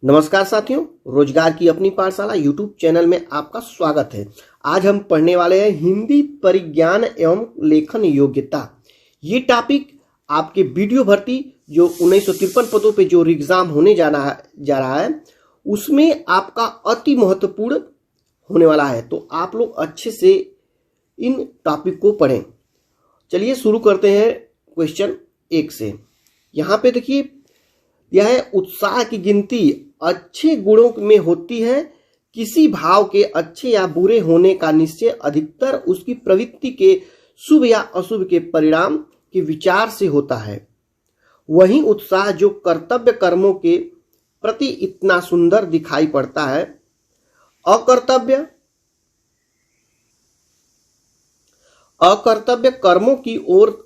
नमस्कार साथियों, रोजगार की अपनी पाठशाला यूट्यूब चैनल में आपका स्वागत है। आज हम पढ़ने वाले हैं हिंदी परिज्ञान एवं लेखन योग्यता। ये टॉपिक आपके वीडियो भर्ती जो 1953 पदों पे जो एग्जाम होने जा रहा है उसमें आपका अति महत्वपूर्ण होने वाला है। तो आप लोग अच्छे से इन टॉपिक को पढ़ें। चलिए शुरू करते हैं क्वेश्चन 1 से। यहाँ पे देखिए, यह है उत्साह की गिनती अच्छे गुणों में होती है। किसी भाव के अच्छे या बुरे होने का निश्चय अधिकतर उसकी प्रवृत्ति के शुभ या अशुभ के परिणाम के विचार से होता है। वही उत्साह जो कर्तव्य कर्मों के प्रति इतना सुंदर दिखाई पड़ता है, अकर्तव्य कर्मों की ओर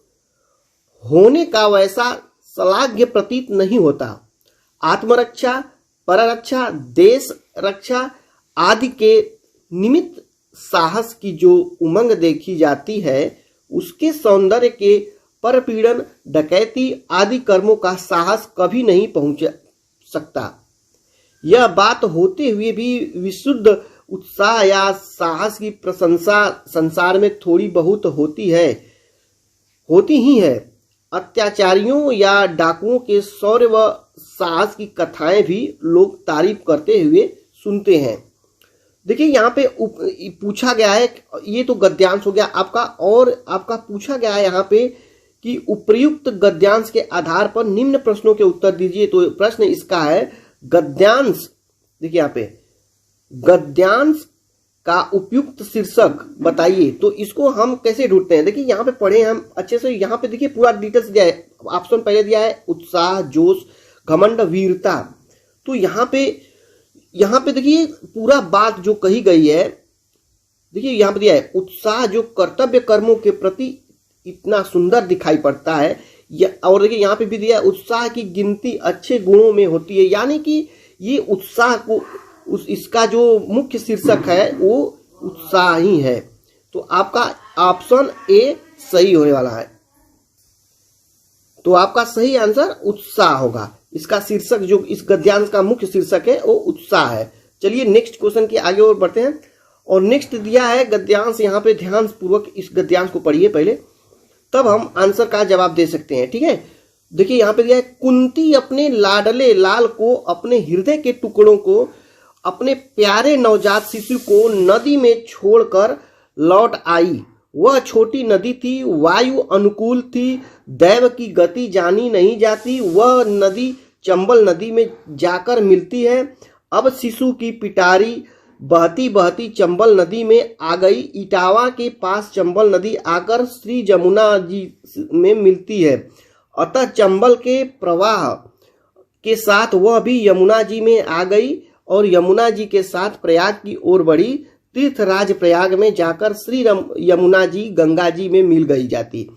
होने का वैसा श्लाघ्य प्रतीत नहीं होता। आत्मरक्षा, पररक्षा, देश रक्षा आदि के निमित्त साहस की जो उमंग देखी जाती है, उसके सौंदर्य के परपीड़न, डकैती आदि कर्मों का साहस कभी नहीं पहुंच सकता। यह बात होते हुए भी विशुद्ध उत्साह या साहस की प्रशंसा संसार में थोड़ी बहुत होती ही है। अत्याचारियों या डाकुओं के शौर्य व साहस की कथाएं भी लोग तारीफ करते हुए सुनते हैं। देखिए, यहाँ पे पूछा गया है, ये तो गद्यांश हो गया आपका, और आपका पूछा गया है यहाँ पे कि उपर्युक्त गद्यांश के आधार पर निम्न प्रश्नों के उत्तर दीजिए। तो प्रश्न इसका है गद्यांश। देखिए यहाँ पे गद्यांश का उपयुक्त शीर्षक बताइए। तो इसको हम कैसे ढूंढते हैं? देखिए यहाँ पे पढ़े हम अच्छे से। यहाँ पे देखिए पूरा डिटेल्स दिया है। ऑप्शन पहले दिया है उत्साह, जोश, घमंड, वीरता। तो यहाँ पे देखिए पूरा बात जो कही गई है। देखिए यहाँ पे दिया है उत्साह जो कर्तव्य कर्मों के प्रति इतना सुंदर दिखाई पड़ता है। और देखिए यहाँ पे भी दिया है उत्साह की गिनती अच्छे गुणों में होती है। यानी कि ये उत्साह को इसका जो मुख्य शीर्षक है वो उत्साह ही है। तो आपका ऑप्शन ए सही होने वाला है। तो आपका सही आंसर उत्साह होगा। इसका शीर्षक जो इस गद्यांश का मुख्य शीर्षक है वो उत्साह है। चलिए नेक्स्ट क्वेश्चन के आगे और बढ़ते हैं। और नेक्स्ट दिया है गद्यांश। यहाँ पे ध्यान पूर्वक इस गद्यांश को पढ़िए पहले, तब हम आंसर का जवाब दे सकते हैं। ठीक है, देखिए यहाँ पे दिया है कुंती अपने लाडले लाल को, अपने हृदय के टुकड़ों को, अपने प्यारे नवजात शिशु को नदी में छोड़कर लौट आई। वह छोटी नदी थी, वायु अनुकूल थी, दैव की गति जानी नहीं जाती। वह नदी चंबल नदी में जाकर मिलती है। अब शिशु की पिटारी बहती बहती चंबल नदी में आ गई। इटावा के पास चंबल नदी आकर श्री जमुना जी में मिलती है। अतः चंबल के प्रवाह के साथ वह भी यमुना जी में आ गई और यमुना जी के साथ प्रयाग की ओर बढ़ी। तीर्थराज प्रयाग में जाकर श्री यमुना जी गंगा जी में मिल गई जाती।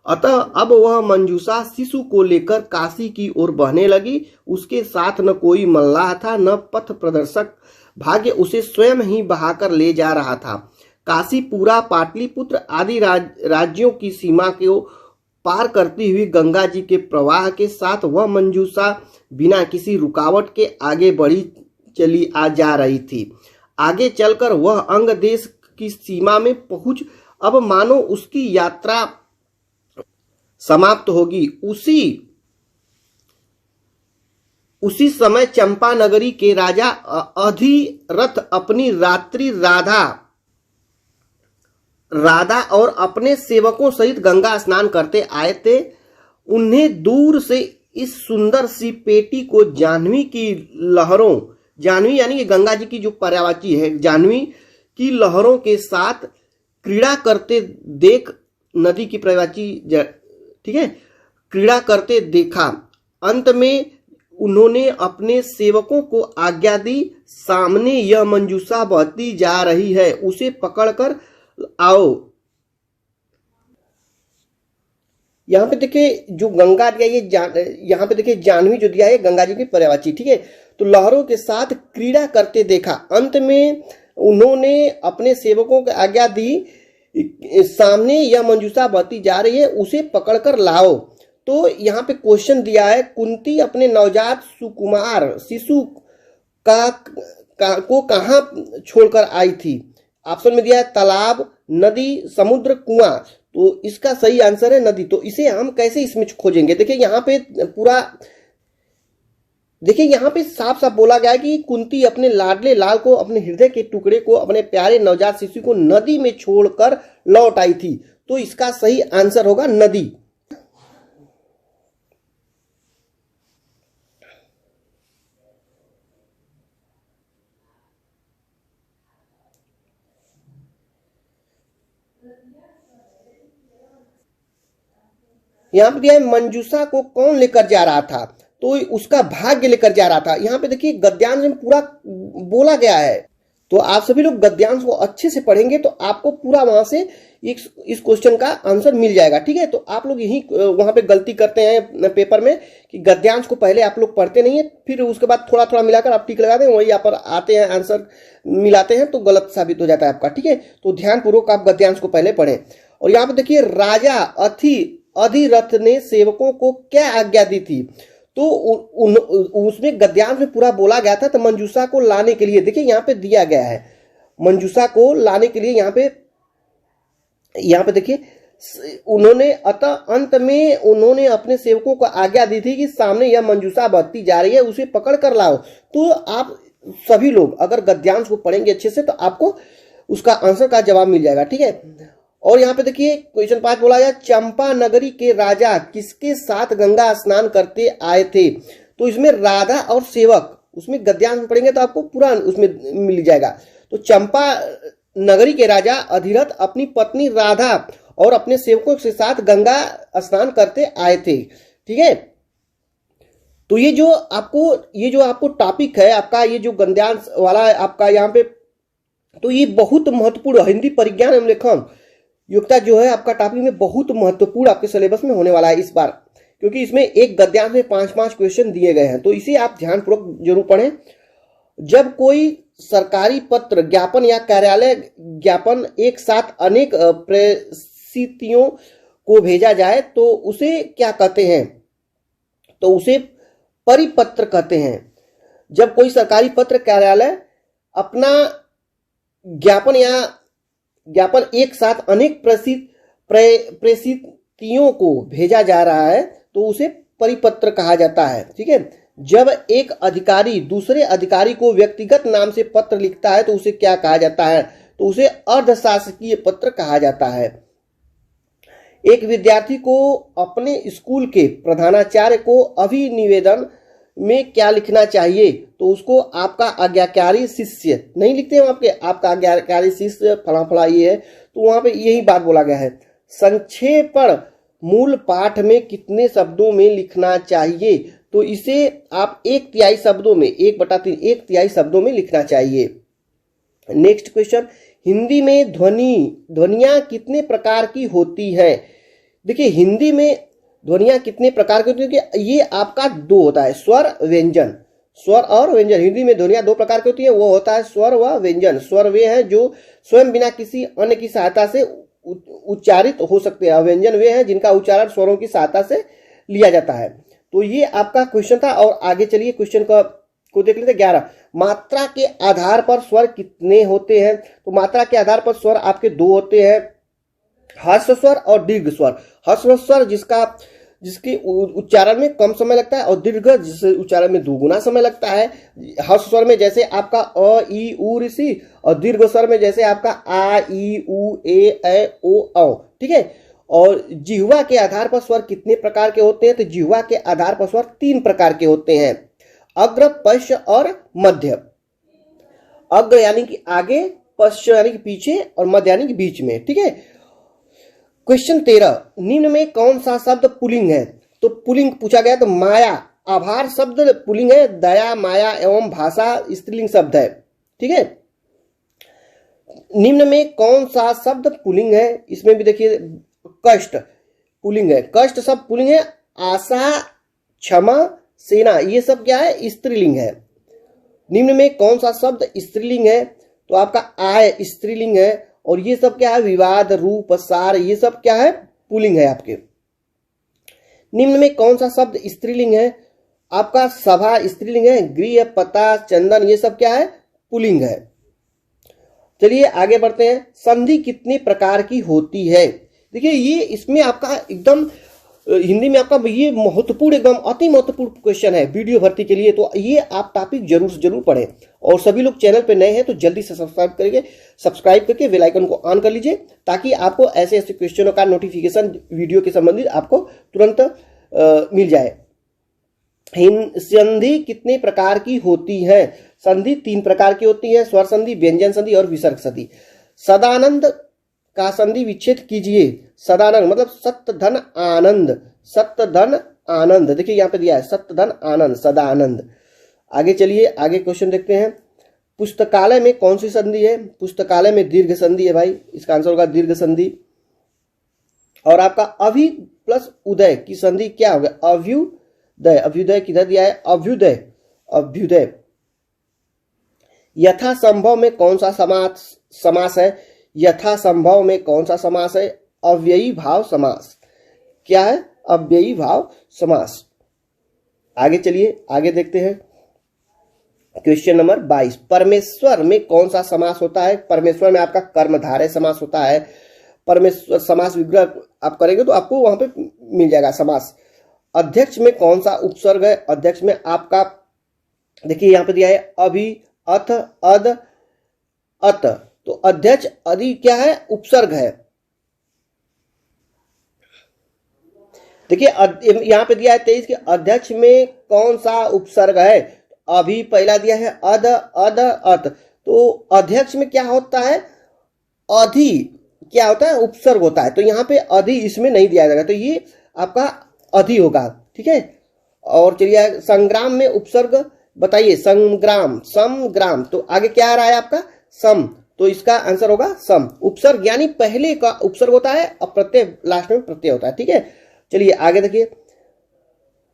अतः अब वह मंजूषा शिशु को लेकर काशी की ओर बहने लगी। उसके साथ न कोई मल्लाह था, न पथ प्रदर्शक। भाग्य उसे स्वयं ही बहाकर ले जा रहा था। काशीपुरा, पाटलिपुत्र आदि राज्यों की सीमा को पार करती हुई गंगा जी के प्रवाह के साथ वह मंजूषा बिना किसी रुकावट के आगे बढ़ी चली जा रही थी। आगे चलकर वह अंग देश की सीमा में पहुंच अब मानो उसकी यात्रा समाप्त होगी। उसी समय चंपा नगरी के राजा अधिरथ अपनी रात्रि राधा और अपने सेवकों सहित गंगा स्नान करते आए थे। उन्हें दूर से इस सुंदर सी पेटी को जाह्नवी की लहरों, जाह्नवी यानी कि गंगा जी की जो पर्यायवाची है, जाह्नवी की लहरों के साथ क्रीड़ा करते देख, नदी की पर्यायवाची, ठीक है, क्रीड़ा करते देखा। अंत में उन्होंने अपने सेवकों को आज्ञा दी, सामने यह मंजूषा बहती जा रही है, उसे पकड़कर आओ। यहाँ पे देखिए जो गंगा दिया, ये यहाँ पे देखिए जाह्नवी जो दिया है गंगा जी की पर्यायवाची। ठीक है, तो लहरों के साथ क्रीड़ा करते देखा। अंत में उन्होंने अपने सेवकों को आज्ञा दी, सामने यह मंजूषा बहती जा रही है, उसे पकड़कर लाओ। तो यहाँ पे क्वेश्चन दिया है, कुंती अपने नवजात सुकुमार शिशु को कहाँ छोड़कर आई थी? ऑप्शन में दिया है तालाब, नदी, समुद्र, कुआं। तो इसका सही आंसर है नदी। तो इसे हम कैसे इसमें खोजेंगे? देखिए यहाँ पे साफ साफ बोला गया है कि कुंती अपने लाडले लाल को, अपने हृदय के टुकड़े को, अपने प्यारे नवजात शिशु को नदी में छोड़कर लौट आई थी। तो इसका सही आंसर होगा नदी। यहाँ पे दिया है मंजूषा को कौन लेकर जा रहा था? तो उसका भाग्य लेकर जा रहा था। यहाँ पे देखिए गद्यांश में पूरा बोला गया है। तो आप सभी लोग गद्यांश को अच्छे से पढ़ेंगे तो आपको पूरा वहां से इस क्वेश्चन का आंसर मिल जाएगा। ठीक है, तो आप लोग यही वहां पे गलती करते हैं पेपर में कि गद्यांश को पहले आप लोग पढ़ते नहीं है, फिर उसके बाद थोड़ा थोड़ा मिलाकर आप टिक लगाते हैं, वही यहाँ पर आते हैं आंसर मिलाते हैं तो गलत साबित हो जाता है आपका। ठीक है, तो ध्यानपूर्वक आप गद्यांश को पहले पढ़ें। और यहाँ पे देखिए राजा अधिरथ ने सेवकों को क्या आज्ञा दी थी? तो उसमें गद्यांश में पूरा बोला गया था। तो मंजूषा को लाने के लिए देखिए यहाँ पे दिया गया है, मंजूषा को लाने के लिए यहाँ पे देखिए उन्होंने अतः अंत में उन्होंने अपने सेवकों को आज्ञा दी थी कि सामने यह मंजूषा बढ़ती जा रही है, उसे पकड़ कर लाओ। तो आप सभी लोग अगर गद्यांश को पढ़ेंगे अच्छे से तो आपको उसका आंसर का जवाब मिल जाएगा। ठीक है, और यहाँ पे देखिए क्वेश्चन 5 बोला गया चंपा नगरी के राजा किसके साथ गंगा स्नान करते आए थे? तो इसमें राधा और सेवक, उसमें गद्यांश में पढ़ेंगे तो आपको पूरा उसमें मिल जाएगा। तो चंपा नगरी के राजा अधिरथ अपनी पत्नी राधा और अपने सेवकों के साथ गंगा स्नान करते आए थे। ठीक है, तो ये जो आपको टॉपिक है आपका, ये जो गद्यांश वाला है आपका यहाँ पे, तो ये बहुत महत्वपूर्ण हिंदी परिज्ञान एवं लेखन योग्यता जो है आपका टॉपिक में बहुत महत्वपूर्ण आपके सिलेबस में होने वाला है इस बार, क्योंकि इसमें एक गद्यांश में 5-5 क्वेश्चन दिए गए हैं। तो इसे आप ध्यानपूर्वक जरूर पढ़ें। जब कोई सरकारी पत्र, ज्ञापन या कार्यालय ज्ञापन एक साथ अनेक प्रेषितियों को भेजा जाए तो उसे क्या कहते हैं? तो उसे परिपत्र कहते हैं। जब कोई सरकारी पत्र, कार्यालय अपना ज्ञापन एक साथ अनेक प्रेषितियों को भेजा जा रहा है तो उसे परिपत्र कहा जाता है। ठीक है, जब एक अधिकारी दूसरे अधिकारी को व्यक्तिगत नाम से पत्र लिखता है तो उसे क्या कहा जाता है? तो उसे अर्धशासकीय पत्र कहा जाता है। एक विद्यार्थी को अपने स्कूल के प्रधानाचार्य को अभिनिवेदन में क्या लिखना चाहिए? तो उसको आपका आज्ञाकारी शिष्य नहीं लिखते हैं आपका आज्ञाकारी शिष्य फला फला ये है, तो वहां पे यही बात बोला गया है। संक्षेपण मूल पाठ में कितने शब्दों में लिखना चाहिए? तो इसे आप 1/3 शब्दों में, 1/3 1/3 शब्दों में लिखना चाहिए। नेक्स्ट क्वेश्चन, हिंदी में ध्वनियां कितने प्रकार की होती है? देखिए हिंदी में ध्वनियां कितने प्रकार की होती है? कि ये आपका 2 होता है, स्वर व्यंजन, स्वर और व्यंजन। हिंदी में ध्वनियां 2 प्रकार की होती है, वो होता है स्वर व व्यंजन। स्वर वे हैं जो स्वयं बिना किसी अन्य की सहायता से उच्चारित हो सकते हैं, व्यंजन वे हैं जिनका उच्चारण स्वरों की सहायता से लिया जाता है। तो ये आपका क्वेश्चन था। और आगे चलिए क्वेश्चन को देख लेते हैं। 11, मात्रा के आधार पर स्वर कितने होते हैं? तो मात्रा के आधार पर स्वर आपके 2 होते हैं, ह्रस्व स्वर और दीर्घ स्वर। ह्रस्व स्वर जिसके उच्चारण में कम समय लगता है और दीर्घ जिसके उच्चारण में 2 गुना समय लगता है। ह्रस्व स्वर में जैसे आपका अ ई उ ऋ और दीर्घ स्वर में जैसे आपका आ ई उ ए ऐ ओ औ। ठीक है, और जिह्वा के आधार पर स्वर कितने प्रकार के होते हैं? तो जिह्वा के आधार पर स्वर 3 प्रकार के होते हैं, अग्र, पश्च और मध्य। अग्र यानी कि आगे, पश्च यानी कि पीछे और मध्य यानी कि बीच में। ठीक है, क्वेश्चन 13, निम्न में कौन सा शब्द पुल्लिंग है? तो पुल्लिंग पूछा गया। तो माया, आभार शब्द पुल्लिंग है, दया, माया एवं भाषा स्त्रीलिंग शब्द है। ठीक है, निम्न में कौन सा शब्द पुल्लिंग है? इसमें भी देखिए कष्ट पुल्लिंग है, कष्ट शब्द पुल्लिंग है, आशा, क्षमा, सेना ये सब क्या है? स्त्रीलिंग है। निम्न में कौन सा शब्द स्त्रीलिंग है? तो आपका आय स्त्रीलिंग है, और ये सब क्या है? विवाद, रूप, सार ये सब क्या है? पुल्लिंग है आपके। निम्न में कौन सा शब्द स्त्रीलिंग है? आपका सभा स्त्रीलिंग है, गृह, पता, चंदन, ये सब क्या है, पुल्लिंग है। चलिए आगे बढ़ते हैं। संधि कितने प्रकार की होती है? देखिए ये इसमें आपका एकदम हिंदी में आपका ये महत्वपूर्ण, एकदम अति महत्वपूर्ण क्वेश्चन है वीडियो भर्ती के लिए, तो ये आप टॉपिक जरूर से जरूर पढ़ें। और सभी लोग चैनल पे नए हैं तो जल्दी से सब्सक्राइब करके बेल आइकन को ऑन कर लीजिए, ताकि आपको ऐसे ऐसे क्वेश्चनों का नोटिफिकेशन वीडियो के संबंधित आपको तुरंत मिल जाए। संधि कितने प्रकार की होती है? संधि 3 प्रकार की होती है, स्वर संधि, व्यंजन संधि और विसर्ग संधि। सदानंद का संधि विच्छेद कीजिए। सदानंद मतलब सत्य धन आनंद, सत्य धन आनंद, देखिए यहाँ पे दिया है सत्य धन आनंद, सदानंद। आगे चलिए, आगे क्वेश्चन देखते हैं। पुस्तकालय में कौन सी संधि है? पुस्तकालय में दीर्घ संधि है भाई, इसका आंसर होगा दीर्घ संधि। और आपका अभि प्लस उदय की संधि क्या होगा? अभ्युदय। अभ्युदय किधर दिया है? अभ्युदय, अभ्युदय। यथासंभव में कौन सा समास है? यथासंभव में कौन सा समास है? अव्ययी भाव समास। क्या है? अव्ययी भाव समास। आगे चलिए, आगे देखते हैं क्वेश्चन नंबर 22। परमेश्वर में कौन सा समास होता है? परमेश्वर में आपका कर्मधारय समास होता है। परमेश्वर समास विग्रह आप करेंगे तो आपको वहां पे मिल जाएगा समास। अध्यक्ष में कौन सा उपसर्ग है? अध्यक्ष में आपका देखिए यहां पे दिया है अभि, अथ, अद, अत, तो अध्यक्ष अधि क्या है? उपसर्ग है। देखिए यहां पे दिया है 23 के अध्यक्ष में कौन सा उपसर्ग है? अभी पहला दिया है अद, अद, अत, तो अध्यक्ष में क्या होता है? अधि क्या होता है? उपसर्ग होता है। तो यहाँ पे अधि इसमें नहीं दिया जाएगा, तो ये आपका अधि होगा, ठीक है। और चलिए संग्राम में उपसर्ग बताइए। संग्राम, समग्राम, तो आगे क्या आ रहा है आपका? सम, तो इसका आंसर होगा सम। उपसर्ग यानी पहले का उपसर्ग होता है और प्रत्यय लास्ट में प्रत्यय होता है, ठीक है। चलिए आगे देखिए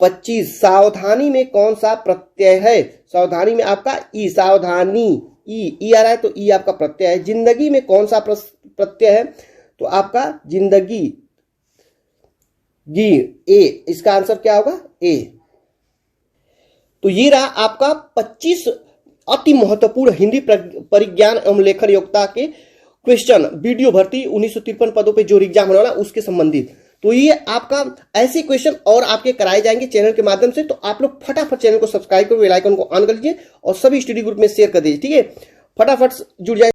25। सावधानी में कौन सा प्रत्यय है? सावधानी में आपका ई, सावधानी, ई आ रहा है तो ई आपका प्रत्यय है। जिंदगी में कौन सा प्रत्यय है? तो आपका जिंदगी, गी, ए, इसका आंसर क्या होगा? ए। तो ये रहा आपका 25 अति महत्वपूर्ण हिंदी परिज्ञान एवं लेखन योग्यता के क्वेश्चन, वीडियो भर्ती 1953 पदों पे जो एग्जाम होने वाला उसके संबंधित। तो ये आपका ऐसे क्वेश्चन और आपके कराए जाएंगे चैनल के माध्यम से, तो आप लोग फटाफट चैनल को सब्सक्राइब करो, बेल आइकन को ऑन कर लीजिए और सभी स्टडी ग्रुप में शेयर कर दीजिए, ठीक है। फटाफट जुड़ जाए।